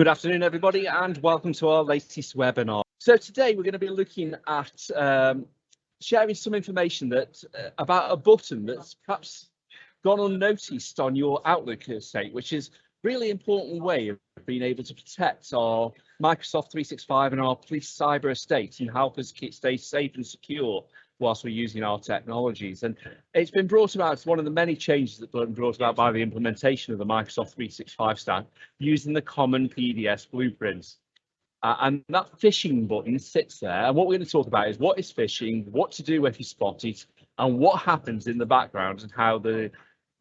Good afternoon, everybody, and welcome to our latest webinar. So today we're going to be looking at sharing some information about a button that's perhaps gone unnoticed on your Outlook estate, which is a really important way of being able to protect our Microsoft 365 and our police cyber estate and help us stay safe and secure whilst we're using our technologies. And it's been brought about, it's one of the many changes that have been brought about by the implementation of the Microsoft 365 stack using the common PDS blueprints. And that phishing button sits there. And what we're going to talk about is what is phishing, what to do if you spot it, and what happens in the background, and how the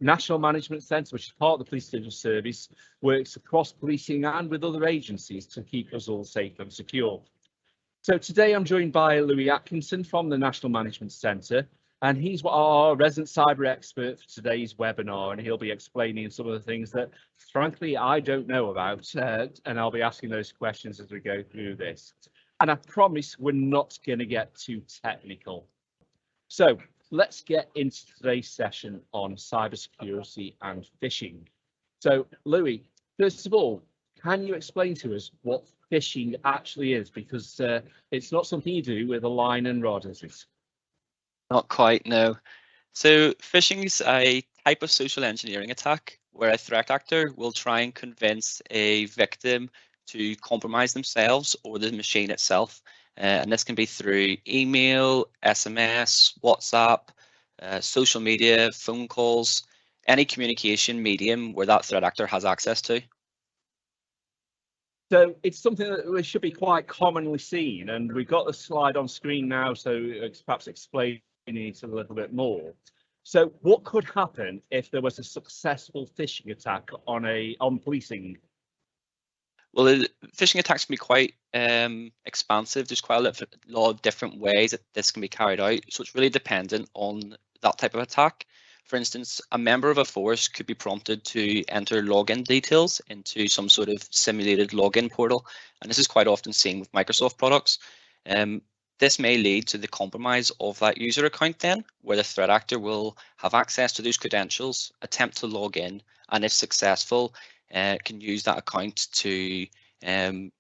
National Management Centre, which is part of the Police Digital Service, works across policing and with other agencies to keep us all safe and secure. So today I'm joined by Louis Atkinson from the National Management Centre, and he's our resident cyber expert for today's webinar, and he'll be explaining some of the things that, frankly, I don't know about, and I'll be asking those questions as we go through this. And I promise we're not going to get too technical. So let's get into today's session on cybersecurity and phishing. So, Louis, first of all, can you explain to us what phishing actually is? Because it's not something you do with a line and rod, is it? Not quite, no. So phishing is a type of social engineering attack where a threat actor will try and convince a victim to compromise themselves or the machine itself. And this can be through email, SMS, WhatsApp, social media, phone calls, any communication medium where that threat actor has access to. So it's something that should be quite commonly seen, and we've got the slide on screen now, so it's perhaps explaining it a little bit more. So what could happen if there was a successful phishing attack on policing? Well, phishing attacks can be quite expansive. There's quite a lot of different ways that this can be carried out, so it's really dependent on that type of attack. For instance, a member of a force could be prompted to enter login details into some sort of simulated login portal, and this is quite often seen with Microsoft products. This may lead to the compromise of that user account then, where the threat actor will have access to those credentials, attempt to log in, and if successful, can use that account to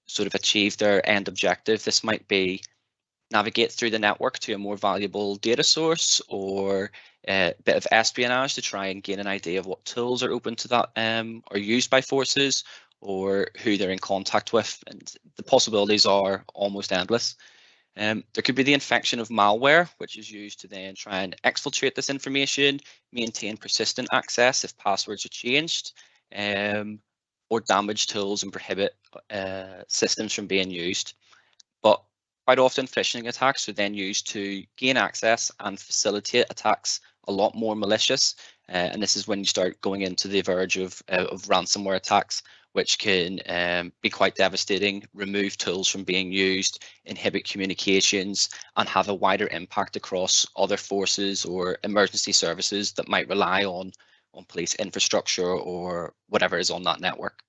sort of achieve their end objective. This might be navigate through the network to a more valuable data source, or a bit of espionage to try and gain an idea of what tools are open to that or used by forces, or who they're in contact with. And the possibilities are almost endless. There could be the infection of malware, which is used to then try and exfiltrate this information, maintain persistent access if passwords are changed, or damage tools and prohibit systems from being used. But quite often phishing attacks are then used to gain access and facilitate attacks a lot more malicious. And this is when you start going into the verge of ransomware attacks, which can be quite devastating, remove tools from being used, inhibit communications, and have a wider impact across other forces or emergency services that might rely on police infrastructure or whatever is on that network.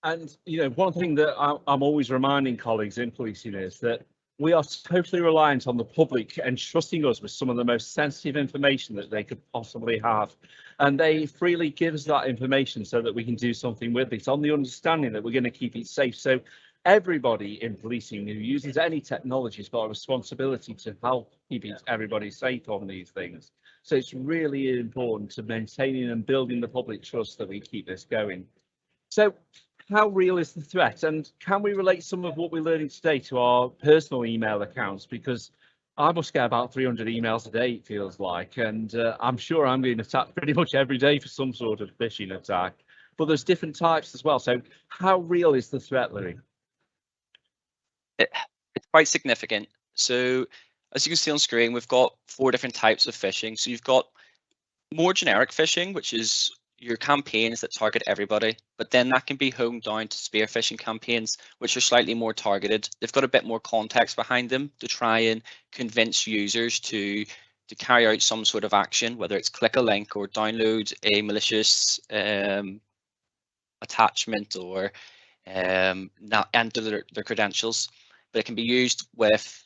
And, you know, one thing that I'm always reminding colleagues in policing is that we are totally reliant on the public entrusting us with some of the most sensitive information that they could possibly have. And they freely give us that information so that we can do something with it, on the understanding that we're going to keep it safe. So everybody in policing who uses any technology has got a responsibility to help keep everybody safe on these things. So it's really important to maintaining and building the public trust that we keep this going. So how real is the threat, and can we relate some of what we're learning today to our personal email accounts? Because I must get about 300 emails a day, it feels like, and I'm sure I'm being attacked pretty much every day for some sort of phishing attack. But there's different types as well. So how real is the threat, Louis? It's quite significant. So as you can see on screen, we've got 4 different types of phishing. So you've got more generic phishing, which is your campaigns that target everybody, but then that can be honed down to spear phishing campaigns, which are slightly more targeted. They've got a bit more context behind them to try and convince users to carry out some sort of action, whether it's click a link or download a malicious attachment or not enter their credentials. But it can be used with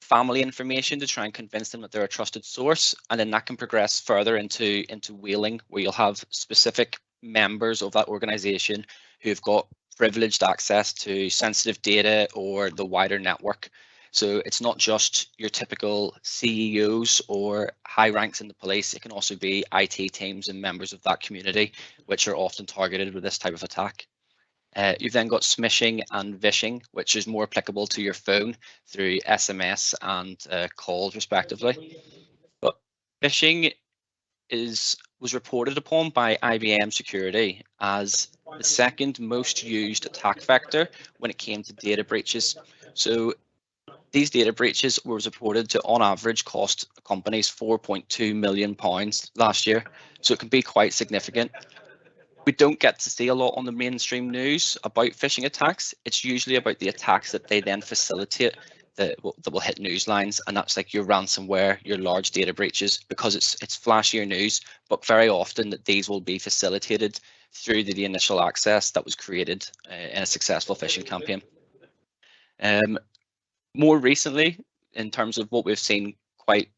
family information to try and convince them that they're a trusted source, and then that can progress further into whaling, where you'll have specific members of that organization who've got privileged access to sensitive data or the wider network. So it's not just your typical CEOs or high ranks in the police. It can also be IT teams and members of that community, which are often targeted with this type of attack. You've then got smishing and vishing, which is more applicable to your phone through SMS and calls, respectively. But phishing was reported upon by IBM Security as the second most used attack vector when it came to data breaches. So these data breaches were reported to, on average, cost companies £4.2 million last year. So it can be quite significant. We don't get to see a lot on the mainstream news about phishing attacks. It's usually about the attacks that they then facilitate that will hit news lines, and that's like your ransomware, your large data breaches, because it's flashier news. But very often that these will be facilitated through the initial access that was created in a successful phishing campaign. More recently, in terms of what we've seen quite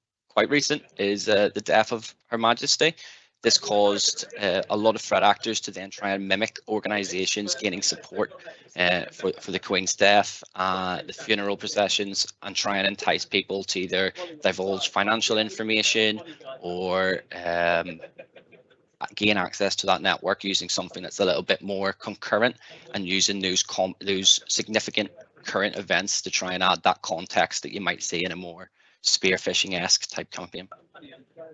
recent, is the death of Her Majesty. This caused a lot of threat actors to then try and mimic organisations gaining support for the Queen's death, the funeral processions, and try and entice people to either divulge financial information or gain access to that network using something that's a little bit more concurrent and using those significant current events to try and add that context that you might see in a more spear phishing-esque type campaign.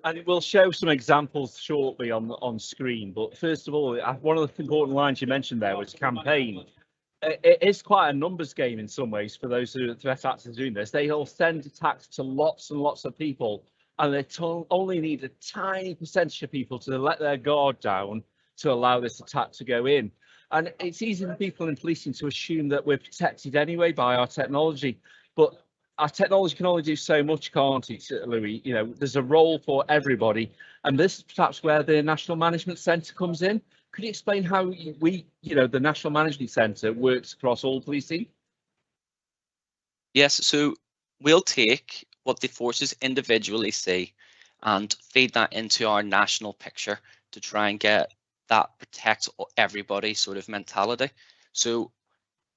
And we'll show some examples shortly on screen. But first of all, one of the important lines you mentioned there was campaign. It is quite a numbers game in some ways for those who are threat actors doing this. They all send attacks to lots and lots of people, and they only need a tiny percentage of people to let their guard down to allow this attack to go in. And it's easy for people in policing to assume that we're protected anyway by our technology, but our technology can only do so much, can't it, Louis? You know, there's a role for everybody, and this is perhaps where the National Management Centre comes in. Could you explain how the National Management Centre works across all policing? Yes, so we'll take what the forces individually see and feed that into our national picture to try and get that protect everybody sort of mentality. So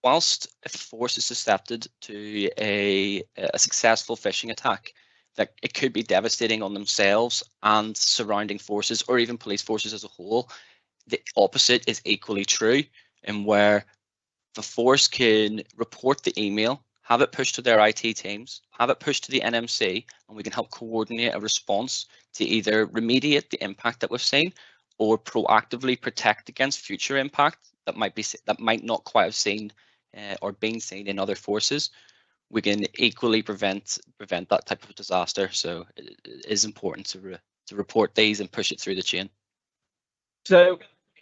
whilst if a force is susceptible to a successful phishing attack, that it could be devastating on themselves and surrounding forces, or even police forces as a whole, the opposite is equally true, in where the force can report the email, have it pushed to their IT teams, have it pushed to the NMC, and we can help coordinate a response to either remediate the impact that we've seen or proactively protect against future impact that might not quite have seen or been seen in other forces. We can equally prevent that type of disaster. So it is important to report these and push it through the chain. So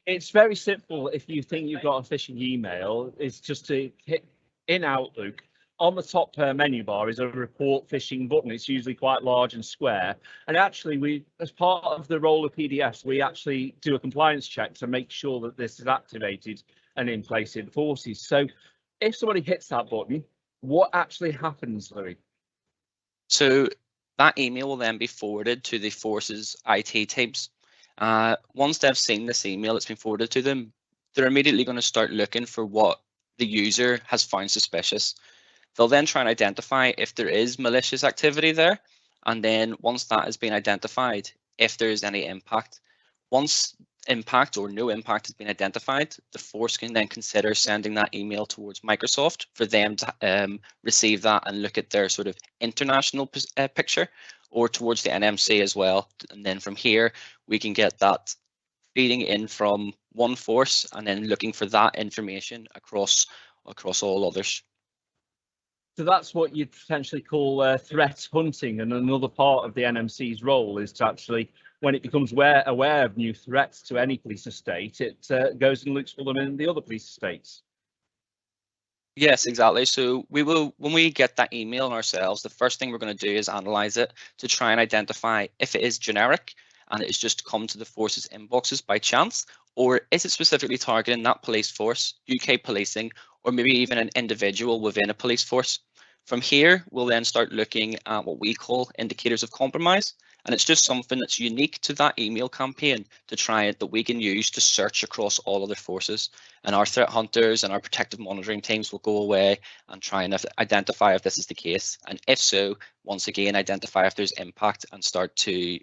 it's very simple. If you think you've got a phishing email, it's just to hit in Outlook. On the top menu bar is a report phishing button. It's usually quite large and square. And actually, as part of the role of PDFs, we actually do a compliance check to make sure that this is activated and in place in forces. So if somebody hits that button, what actually happens, Louis? So that email will then be forwarded to the forces IT teams. Once they've seen this email that's been forwarded to them, they're immediately going to start looking for what the user has found suspicious. They'll then try and identify if there is malicious activity there, and then once that has been identified, if there is any impact. Once impact or no impact has been identified, the force can then consider sending that email towards Microsoft for them to receive that and look at their sort of international picture, or towards the NMC as well. And then from here, we can get that feeding in from one force and then looking for that information across all others. So that's what you'd potentially call threat hunting, and another part of the NMC's role is to actually, when it becomes aware of new threats to any police estate, it goes and looks for them in the other police estates. Yes, exactly. So when we get that email ourselves, the first thing we're going to do is analyze it to try and identify if it is generic and it's just come to the force's inboxes by chance, or is it specifically targeting that police force, UK policing, or maybe even an individual within a police force. From here, we'll then start looking at what we call indicators of compromise, And it's just something that's unique to that email campaign to try it that we can use to search across all other forces. And our threat hunters and our protective monitoring teams will go away and try and identify if this is the case. And if so, once again, identify if there's impact and start to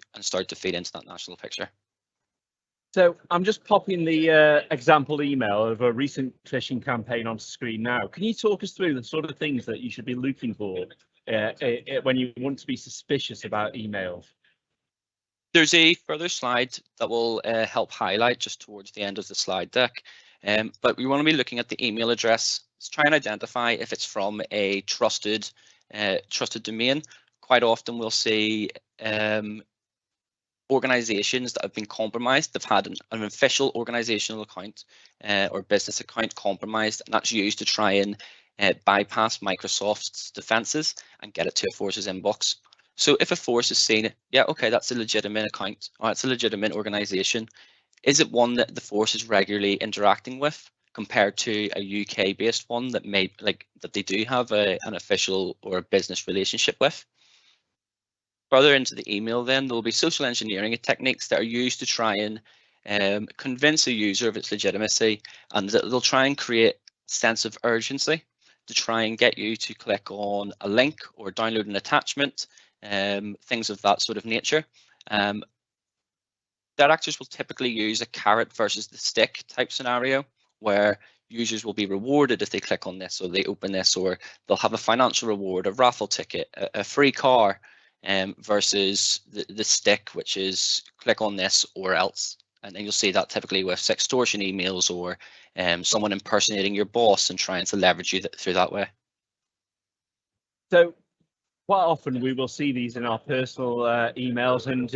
feed into that national picture. So I'm just popping the example email of a recent phishing campaign on screen now. Can you talk us through the sort of things that you should be looking for when you want to be suspicious about emails? There's a further slide that will help highlight just towards the end of the slide deck, but we want to be looking at the email address. Let's try and identify if it's from a trusted domain. Quite often we'll see organizations that have been compromised. They've had an official organizational account or business account compromised, and that's used to try and bypass Microsoft's defenses and get it to a force's inbox. So if a force is saying, yeah, okay, that's a legitimate account, or it's a legitimate organization, is it one that the force is regularly interacting with compared to a UK-based one that that they do have an official or a business relationship with? Further into the email, then there will be social engineering techniques that are used to try and convince a user of its legitimacy, and they'll try and create a sense of urgency to try and get you to click on a link or download an attachment, things of that sort of nature. Threat actors will typically use a carrot versus the stick type scenario, where users will be rewarded if they click on this or they open this, or they'll have a financial reward, a raffle ticket, a free car, versus the stick, which is click on this or else. And then you'll see that typically with extortion emails or someone impersonating your boss and trying to leverage you through that way. So quite often we will see these in our personal emails, and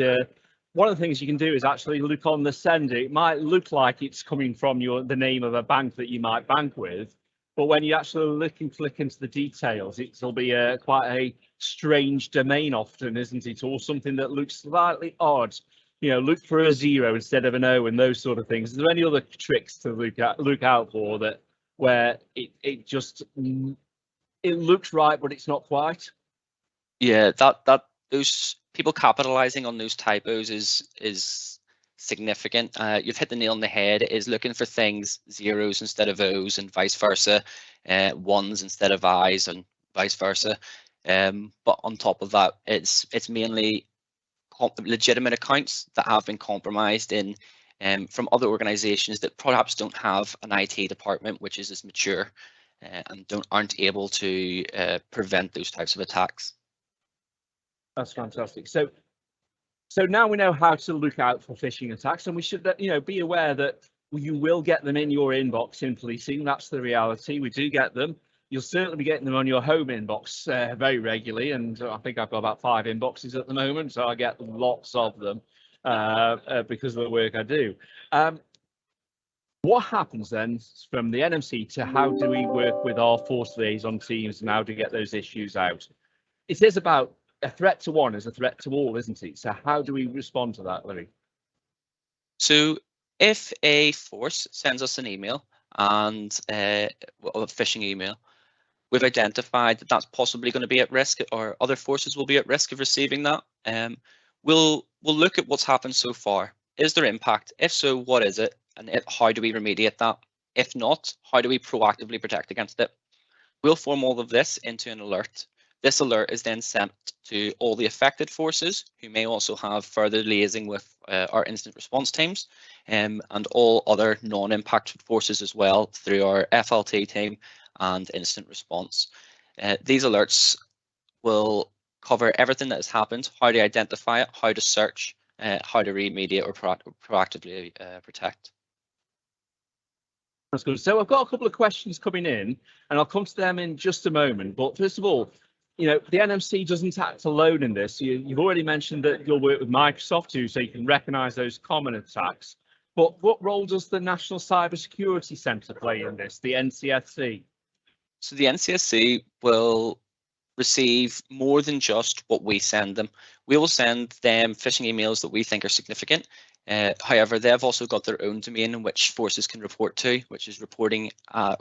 one of the things you can do is actually look on the sender. It might look like it's coming from the name of a bank that you might bank with, but when you actually look and click into the details, it'll be quite a strange domain often, isn't it? Or something that looks slightly odd. You know, look for a 0 instead of an O and those sort of things. Is there any other tricks to look out for that where it looks right, but it's not quite? Yeah, those people capitalizing on those typos is significant. You've hit the nail on the head. It is looking for things 0s instead of O's and vice versa, 1s instead of I's and vice versa. But on top of that, it's mainly legitimate accounts that have been compromised from other organizations that perhaps don't have an IT department which is as mature and aren't able to prevent those types of attacks. That's fantastic. So now we know how to look out for phishing attacks, and we should, be aware that you will get them in your inbox in policing. That's the reality. We do get them. You'll certainly be getting them on your home inbox very regularly, and I think I've got about 5 inboxes at the moment, so I get lots of them because of the work I do. What happens then from the NMC to how do we work with our force liaison teams and how to get those issues out? It is about a threat to one is a threat to all, isn't it? So how do we respond to that, Larry? So if a force sends us an email and a phishing email, we've identified that that's possibly going to be at risk, or other forces will be at risk of receiving that. We'll look at what's happened so far. Is there impact? If so, what is it? And how do we remediate that? If not, how do we proactively protect against it? We'll form all of this into an alert. This alert is then sent to all the affected forces, who may also have further liaising with our incident response teams, and all other non-impacted forces as well through our FLT team and incident response. These alerts will cover everything that has happened, how to identify it, how to search, how to remediate or proactively protect. That's good. So I've got a couple of questions coming in, and I'll come to them in just a moment. But first of all, the NMC doesn't act alone in this. You've already mentioned that you'll work with Microsoft too, so you can recognise those common attacks. But what role does the National Cybersecurity Centre play in this, the NCSC? So the NCSC will receive more than just what we send them. We will send them phishing emails that we think are significant. However, they've also got their own domain in which forces can report to, which is report at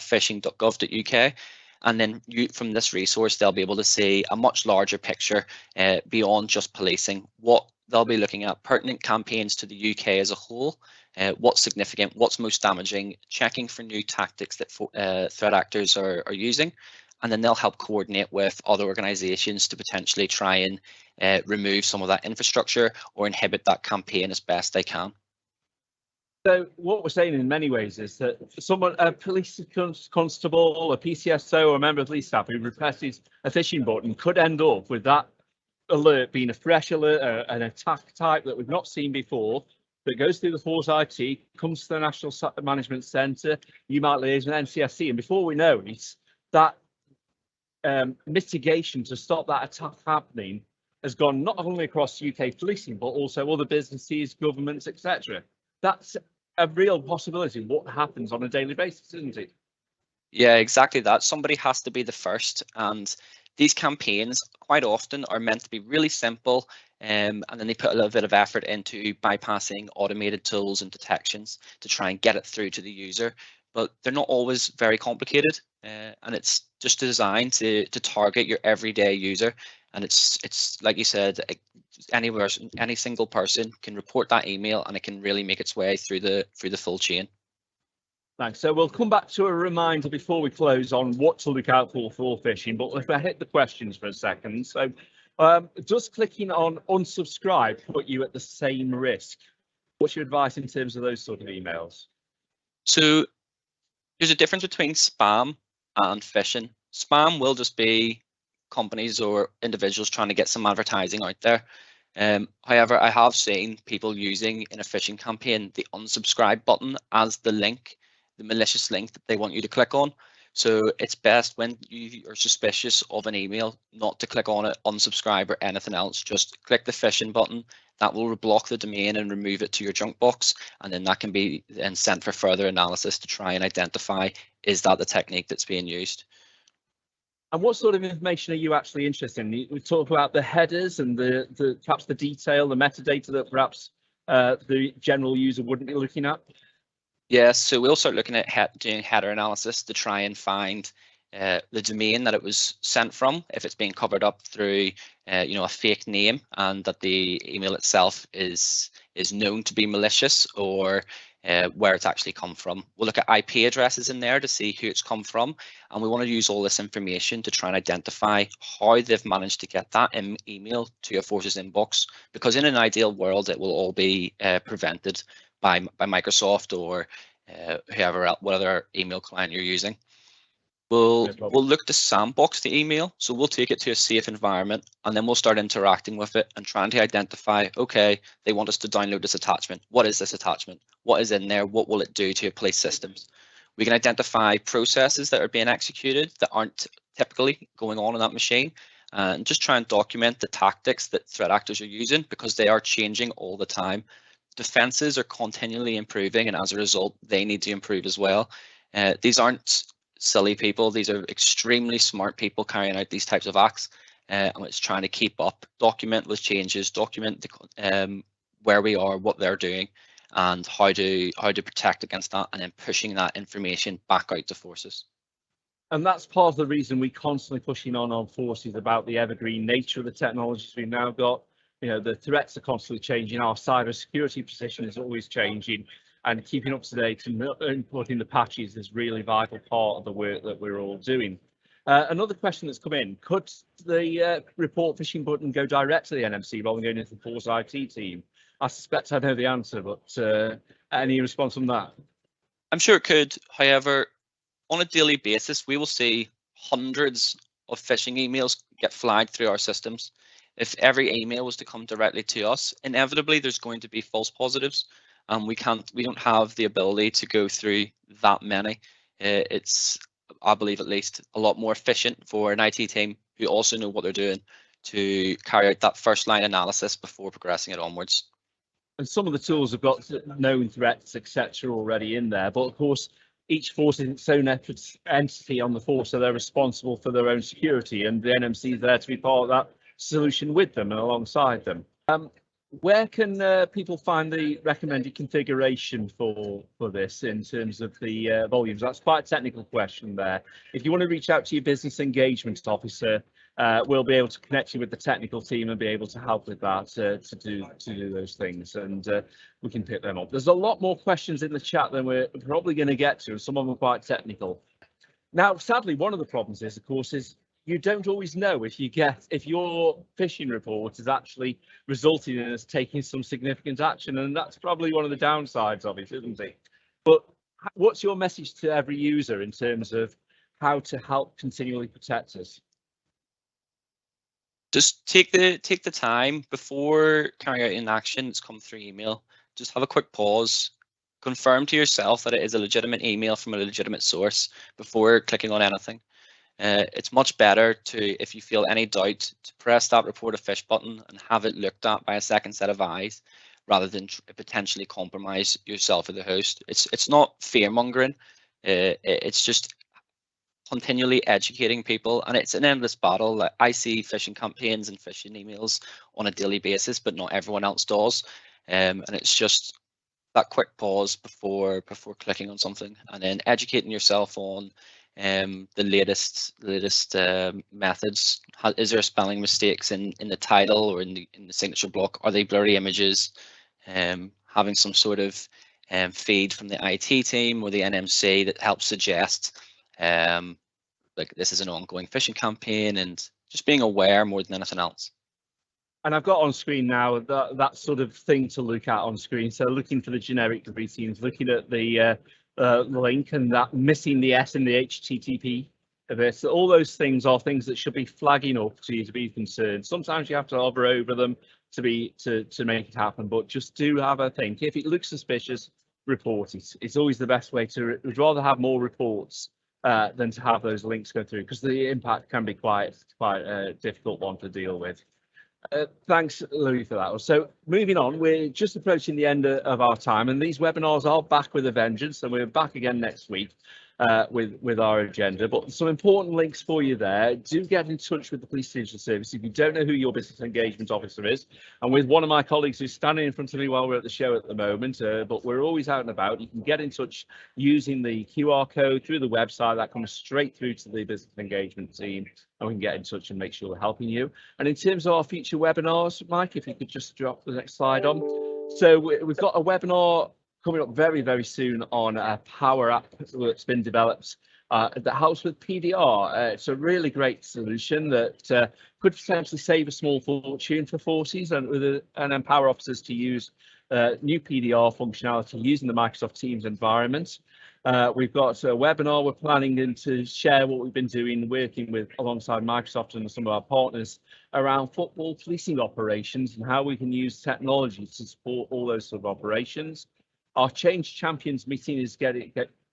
phishing.gov.uk. And then from this resource, they'll be able to see a much larger picture beyond just policing. What they'll be looking at pertinent campaigns to the UK as a whole, what's significant, what's most damaging, checking for new tactics that threat actors are using, and then they'll help coordinate with other organisations to potentially try and remove some of that infrastructure or inhibit that campaign as best they can. So what we're saying in many ways is that someone, a police constable, a PCSO, or a member of police staff who represses a phishing button could end up with that alert being a fresh alert, an attack type that we've not seen before, that goes through the Force IT, comes to the National Management Centre, you might liaise with NCSC, and before we know it, that mitigation to stop that attack happening has gone not only across UK policing, but also other businesses, governments, etc. That's a real possibility. What happens on a daily basis, isn't it? Yeah, exactly that. Somebody has to be the first, and these campaigns quite often are meant to be really simple, and then they put a little bit of effort into bypassing automated tools and detections to try and get it through to the user. But they're not always very complicated, and it's just designed to target your everyday user. And it's like you said, any single person can report that email, and it can really make its way through the full chain. Thanks. So we'll come back to a reminder before we close on what to look out for phishing. But if I hit the questions for a second, so does clicking on unsubscribe put you at the same risk? What's your advice in terms of those sort of emails? So there's a difference between spam and phishing. Spam will just be companies or individuals trying to get some advertising out there. However, I have seen people using in a phishing campaign the unsubscribe button as the link, the malicious link that they want you to click on. So it's best when you are suspicious of an email not to click on it, unsubscribe or anything else. Just click the phishing button. That will block the domain and remove it to your junk box, and then that can be then sent for further analysis to try and identify, is that the technique that's being used. And what sort of information are you actually interested in? We talk about the headers and the perhaps the detail, the metadata that perhaps the general user wouldn't be looking at. Yeah, so we'll start looking at doing header analysis to try and find the domain that it was sent from, if it's being covered up through a fake name, and that the email itself is known to be malicious, or where it's actually come from. We'll look at IP addresses in there to see who it's come from, and we want to use all this information to try and identify how they've managed to get that email to your force's inbox, because in an ideal world it will all be prevented by Microsoft or whoever else, whatever email client you're using. We'll look to sandbox the email, so we'll take it to a safe environment, and then we'll start interacting with it and trying to identify, okay, they want us to download this attachment. What is this attachment? What is in there? What will it do to your police systems? We can identify processes that are being executed that aren't typically going on in that machine, and just try and document the tactics that threat actors are using, because they are changing all the time. Defenses are continually improving, and as a result, they need to improve as well. These aren't silly people. These are extremely smart people carrying out these types of acts, and it's trying to keep up, document with changes, document where we are, what they're doing, and how to protect against that, and then pushing that information back out to forces. And that's part of the reason we constantly pushing on forces about the evergreen nature of the technologies we've now got. The threats are constantly changing. Our cybersecurity position is always changing, and keeping up to date and putting the patches is really vital part of the work that we're all doing. Another question that's come in: could the report phishing button go direct to the NMC rather than going into the Force IT team? I suspect I know the answer, but any response on that? I'm sure it could. However, on a daily basis, we will see hundreds of phishing emails get flagged through our systems. If every email was to come directly to us, inevitably there's going to be false positives, and we don't have the ability to go through that many. It's, I believe, at least a lot more efficient for an IT team who also know what they're doing to carry out that first line analysis before progressing it onwards. And some of the tools have got known threats, etc., already in there, but of course each force is its own entity on the force, so they're responsible for their own security, and the NMC is there to be part of that solution with them and alongside them. where can people find the recommended configuration for this in terms of the volumes? That's quite a technical question there. If you want to reach out to your business engagement officer, we'll be able to connect you with the technical team and be able to help with that to do those things, and we can pick them up. There's a lot more questions in the chat than we're probably going to get to, and some of them are quite technical. Now, sadly, one of the problems is, of course, is you don't always know if your phishing report is actually resulting in us taking some significant action, and that's probably one of the downsides of it, isn't it? But what's your message to every user in terms of how to help continually protect us? Just take the time before carrying out an action that's come through email. Just have a quick pause, confirm to yourself that it is a legitimate email from a legitimate source before clicking on anything. It's much better to, if you feel any doubt, to press that report a phish button and have it looked at by a second set of eyes, rather than potentially compromise yourself or the host. It's not fear mongering. It's just continually educating people, and it's an endless battle. Like, I see phishing campaigns and phishing emails on a daily basis, but not everyone else does. And it's just that quick pause before clicking on something, and then educating yourself on the latest methods. Is there spelling mistakes in the title or in the signature block? Are they blurry images? Having some sort of feed from the IT team or the NMC that helps suggest like this is an ongoing phishing campaign, and just being aware more than anything else. And I've got on screen now that sort of thing to look at on screen. So looking for the generic routines, looking at the link and that missing the S in the HTTP of it. So all those things are things that should be flagging up to you to be concerned. Sometimes you have to hover over them to make it happen, but just do have a think. If it looks suspicious, report it. It's always the best way to. We'd rather have more reports than to have those links go through, because the impact can be quite a difficult one to deal with. Thanks, Louis, for that. So moving on, we're just approaching the end of our time, and these webinars are back with a vengeance, and we're back again next week with our agenda. But some important links for you there. Do get in touch with the Police Digital Service if you don't know who your business engagement officer is, and with one of my colleagues who's standing in front of me while we're at the show at the moment, but we're always out and about. You can get in touch using the QR code through the website that comes straight through to the business engagement team, and we can get in touch and make sure we're helping you. And in terms of our future webinars, Mike, if you could just drop the next slide on. So we've got a webinar coming up very, very soon on a Power App that's been developed that helps with PDR. It's a really great solution that could potentially save a small fortune for forces and empower officers to use new PDR functionality using the Microsoft Teams environment. We've got a webinar we're planning to share what we've been doing, working with alongside Microsoft and some of our partners around football policing operations and how we can use technology to support all those sort of operations. Our Change Champions meeting is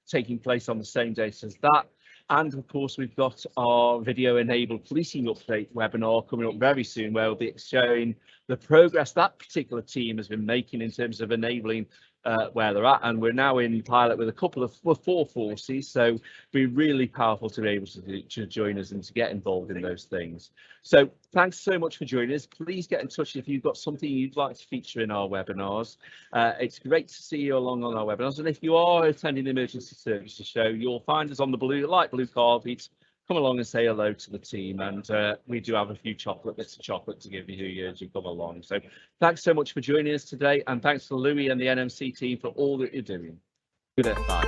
taking place on the same day as that. And of course, we've got our video enabled policing update webinar coming up very soon, where we'll be showing the progress that particular team has been making in terms of enabling where they're at. And we're now in pilot with a couple of 4 forces, so it'd be really powerful to be able to join us and to get involved in those things. So thanks so much for joining us. Please get in touch if you've got something you'd like to feature in our webinars. It's great to see you along on our webinars, and if you are attending the emergency services show, you'll find us on the light blue carpet. Come along and say hello to the team, and we do have a few bits of chocolate to give you as you come along. So thanks so much for joining us today, and thanks to Louis and the NMC team for all that you're doing. Good day, bye.